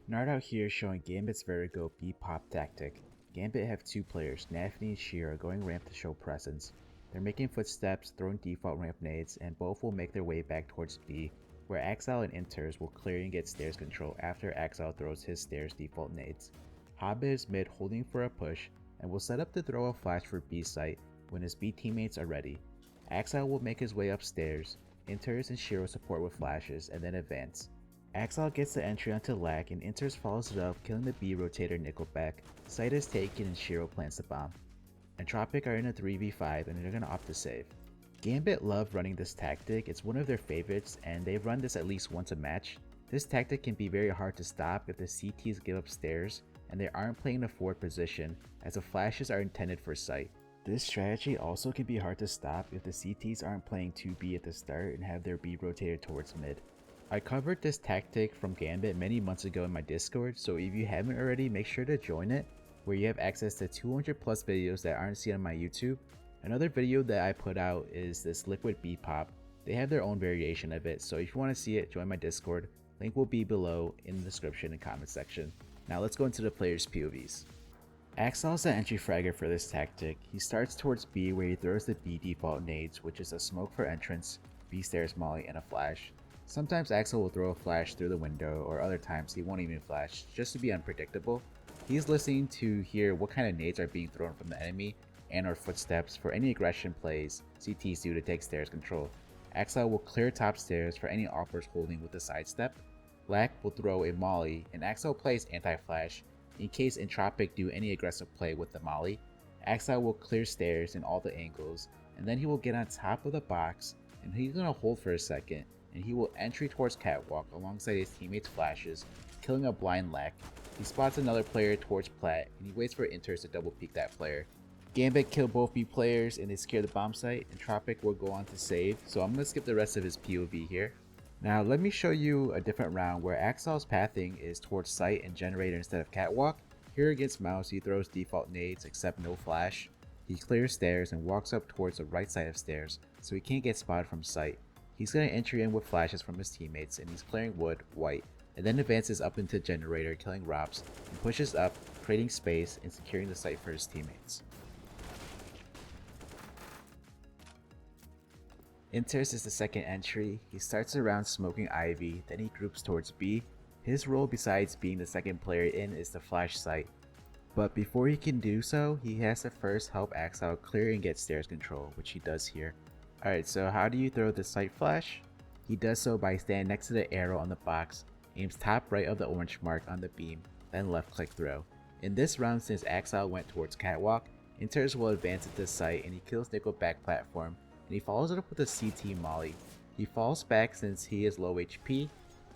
NartOutHere showing Gambit's Vertigo B-pop tactic. Gambit have two players, nafany and Shiro, going ramp to show presence. They're making footsteps, throwing default ramp nades, and both will make their way back towards B, where Axel and interz will clear and get stairs control after Axel throws his stairs default nades. Hobbit is mid holding for a push, and will set up to throw a flash for B site when his B teammates are ready. Axel will make his way upstairs, interz and Shiro support with flashes, and then advance. Axel gets the entry onto Lack and interz follows it up, killing the B rotator Nickelback. Site is taken and Shiro plants the bomb. Entropic are in a 3v5 and they're gonna opt to save. Gambit love running this tactic, it's one of their favorites and they've run this at least once a match. This tactic can be very hard to stop if the CTs give up stairs and they aren't playing a forward position as the flashes are intended for sight. This strategy also can be hard to stop if the CTs aren't playing 2B at the start and have their B rotated towards mid. I covered this tactic from Gambit many months ago in my Discord, so if you haven't already, make sure to join it, where you have access to 200 plus videos that aren't seen on my YouTube. Another video that I put out is this liquid B pop. They have their own variation of it, so if you want to see it, join my Discord. Link will be below in the description and comment section. Now let's go into the players' POVs. Axel is the entry fragger for this tactic. He starts towards B where he throws the B default nades, which is a smoke for entrance, B stairs molly, and a flash. Sometimes Axel will throw a flash through the window, or other times he won't even flash, just to be unpredictable. He's listening to hear what kind of nades are being thrown from the enemy and or footsteps for any aggression plays CTs do to take stairs control. Axel will clear top stairs for any offers holding with a sidestep. Lack will throw a molly, and Axel plays anti-flash in case Entropic do any aggressive play with the molly. Axel will clear stairs in all the angles, and then he will get on top of the box, and he's gonna hold for a second, and he will entry towards catwalk alongside his teammates' flashes, killing a blind Lack. He spots another player towards plat, and he waits for interz to double peek that player. Gambit kill both B players and they secure the bomb site, and Entropic will go on to save, so I'm gonna skip the rest of his POV here. Now let me show you a different round where Axel's pathing is towards site and generator instead of catwalk. Here against mouse, he throws default nades except no flash. He clears stairs and walks up towards the right side of stairs, so he can't get spotted from site. He's going to entry in with flashes from his teammates and he's clearing wood, white, and then advances up into generator killing Robs and pushes up, creating space and securing the site for his teammates. interz is the second entry. He starts around smoking Ivy, then he groups towards B. His role besides being the second player in is to flash site. But before he can do so, he has to first help Axel clear and get stairs control, which he does here. Alright, so how do you throw the sight flash? He does so by standing next to the arrow on the box, aims top right of the orange mark on the beam, then left click throw. In this round, since Axel went towards catwalk, interz will advance into sight and he kills Nickelback platform, and he follows it up with a CT molly. He falls back since he is low HP.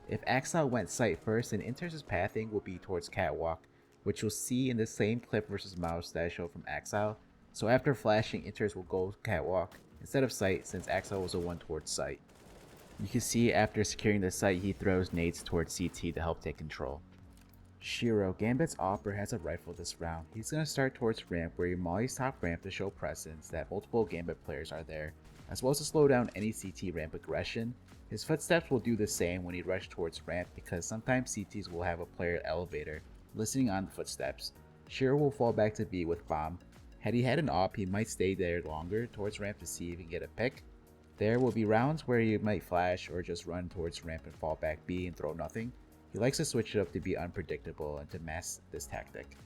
If Axel went sight first, then interz's pathing will be towards catwalk, which you'll see in the same clip versus mouse that I showed from Axel. So after flashing, interz will go catwalk instead of sight since Axel was the one towards sight. You can see after securing the site, he throws nades towards CT to help take control. Shiro, Gambit's opera, has a rifle this round. He's going to start towards ramp where he mollies top ramp to show presence that multiple Gambit players are there, as well as to slow down any CT ramp aggression. His footsteps will do the same when he rushes towards ramp because sometimes CTs will have a player elevator, listening on the footsteps. Shiro will fall back to B with bomb. Had he had an op, he might stay there longer towards ramp to see if he can get a pick. There will be rounds where he might flash or just run towards ramp and fall back B and throw nothing. He likes to switch it up to be unpredictable and to mask this tactic.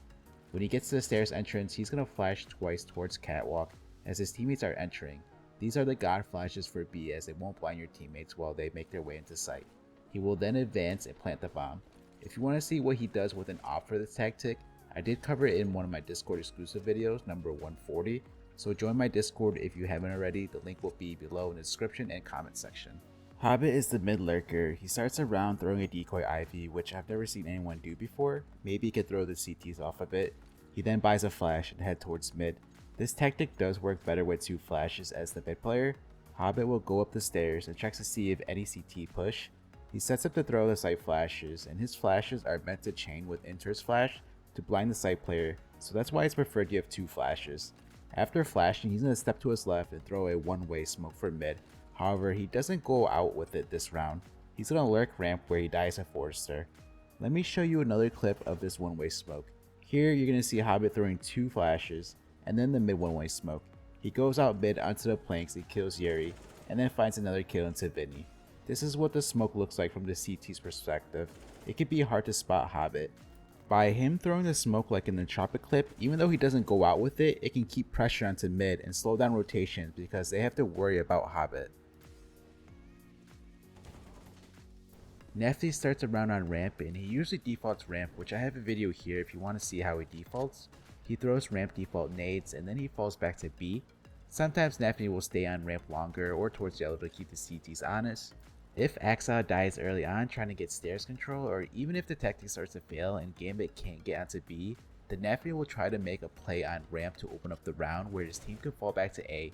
When he gets to the stairs entrance, he's going to flash twice towards catwalk as his teammates are entering. These are the god flashes for B as they won't blind your teammates while they make their way into sight. He will then advance and plant the bomb. If you want to see what he does with an op for this tactic, I did cover it in one of my Discord exclusive videos, number 140, so join my Discord if you haven't already. The link will be below in the description and comment section. Hobbit is the mid lurker. He starts a round throwing a decoy Ivy, which I've never seen anyone do before. Maybe he could throw the CTs off a bit. He then buys a flash and head towards mid. This tactic does work better with two flashes as the mid player. Hobbit will go up the stairs and checks to see if any CT push. He sets up to throw the sight flashes, and his flashes are meant to chain with interz flash to blind the sight player, so that's why it's preferred you have two flashes. After flashing, he's going to step to his left and throw a one-way smoke for mid. However, he doesn't go out with it this round. He's going to lurk ramp where he dies a Forrester. Let me show you another clip of this one-way smoke. Here you're going to see Hobbit throwing 2 flashes, and then the mid one-way smoke. He goes out mid onto the planks and kills Yeri, and then finds another kill into Vinny. This is what the smoke looks like from the CT's perspective. It can be hard to spot Hobbit. By him throwing the smoke like in the Tropic clip, even though he doesn't go out with it, it can keep pressure onto mid and slow down rotations because they have to worry about Hobbit. nafany starts a round on ramp and he usually defaults ramp, which I have a video here if you want to see how he defaults. He throws ramp default nades and then he falls back to B. Sometimes nafany will stay on ramp longer or towards yellow to keep the CTs honest. If Axel dies early on trying to get stairs control, or even if the tactic starts to fail and Gambit can't get onto B, the nafany will try to make a play on ramp to open up the round where his team could fall back to A.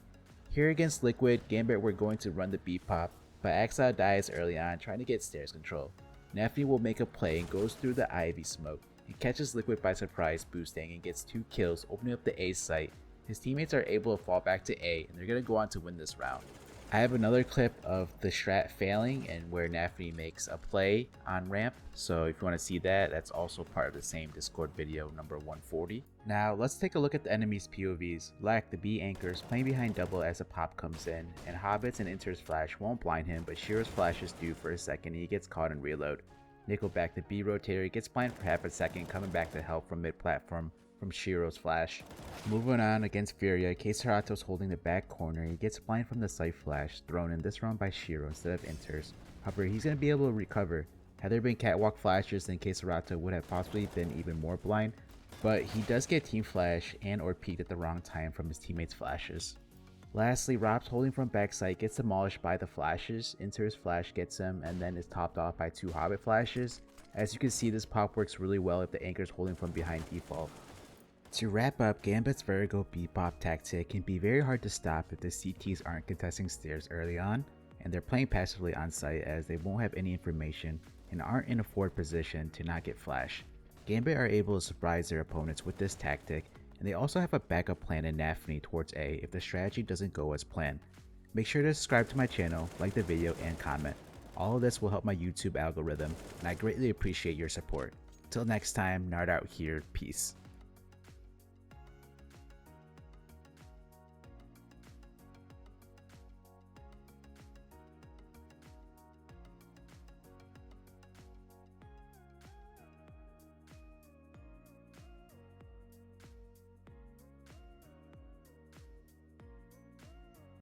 Here against Liquid, Gambit were going to run the B pop, but Axel dies early on trying to get stairs control. nafany will make a play and goes through the Ivy smoke. He catches Liquid by surprise boosting and gets 2 kills opening up the A site. His teammates are able to fall back to A and they're going to go on to win this round. I have another clip of the strat failing and where nafany makes a play on ramp, so if you want to see that, that's also part of the same Discord video number 140. Now let's take a look at the enemy's POVs. Lack, the B anchors, playing behind double as a pop comes in, and Hobbit's and interz flash won't blind him, but Shiro's flashes do for a second and he gets caught in reload. Nickelback, the B rotator, gets blind for half a second, coming back to help from mid platform from Shiro's flash. Moving on against Furia, Keisarato's holding the back corner. He gets blind from the side flash, thrown in this round by Shiro instead of interz. However, he's going to be able to recover. Had there been catwalk flashes, then Keisarato would have possibly been even more blind, but he does get team flash and or peeked at the wrong time from his teammates' flashes. Lastly, Rob's holding from backside gets demolished by the flashes. interz flash gets him and then is topped off by 2 Hobbit flashes. As you can see, this pop works really well if the anchor's holding from behind default. To wrap up, Gambit's Vertigo B-pop tactic can be very hard to stop if the CTs aren't contesting stairs early on, and they're playing passively on site as they won't have any information and aren't in a forward position to not get flash. Gambit are able to surprise their opponents with this tactic, and they also have a backup plan in nafany towards A if the strategy doesn't go as planned. Make sure to subscribe to my channel, like the video, and comment. All of this will help my YouTube algorithm, and I greatly appreciate your support. Till next time, NartOutHere, peace.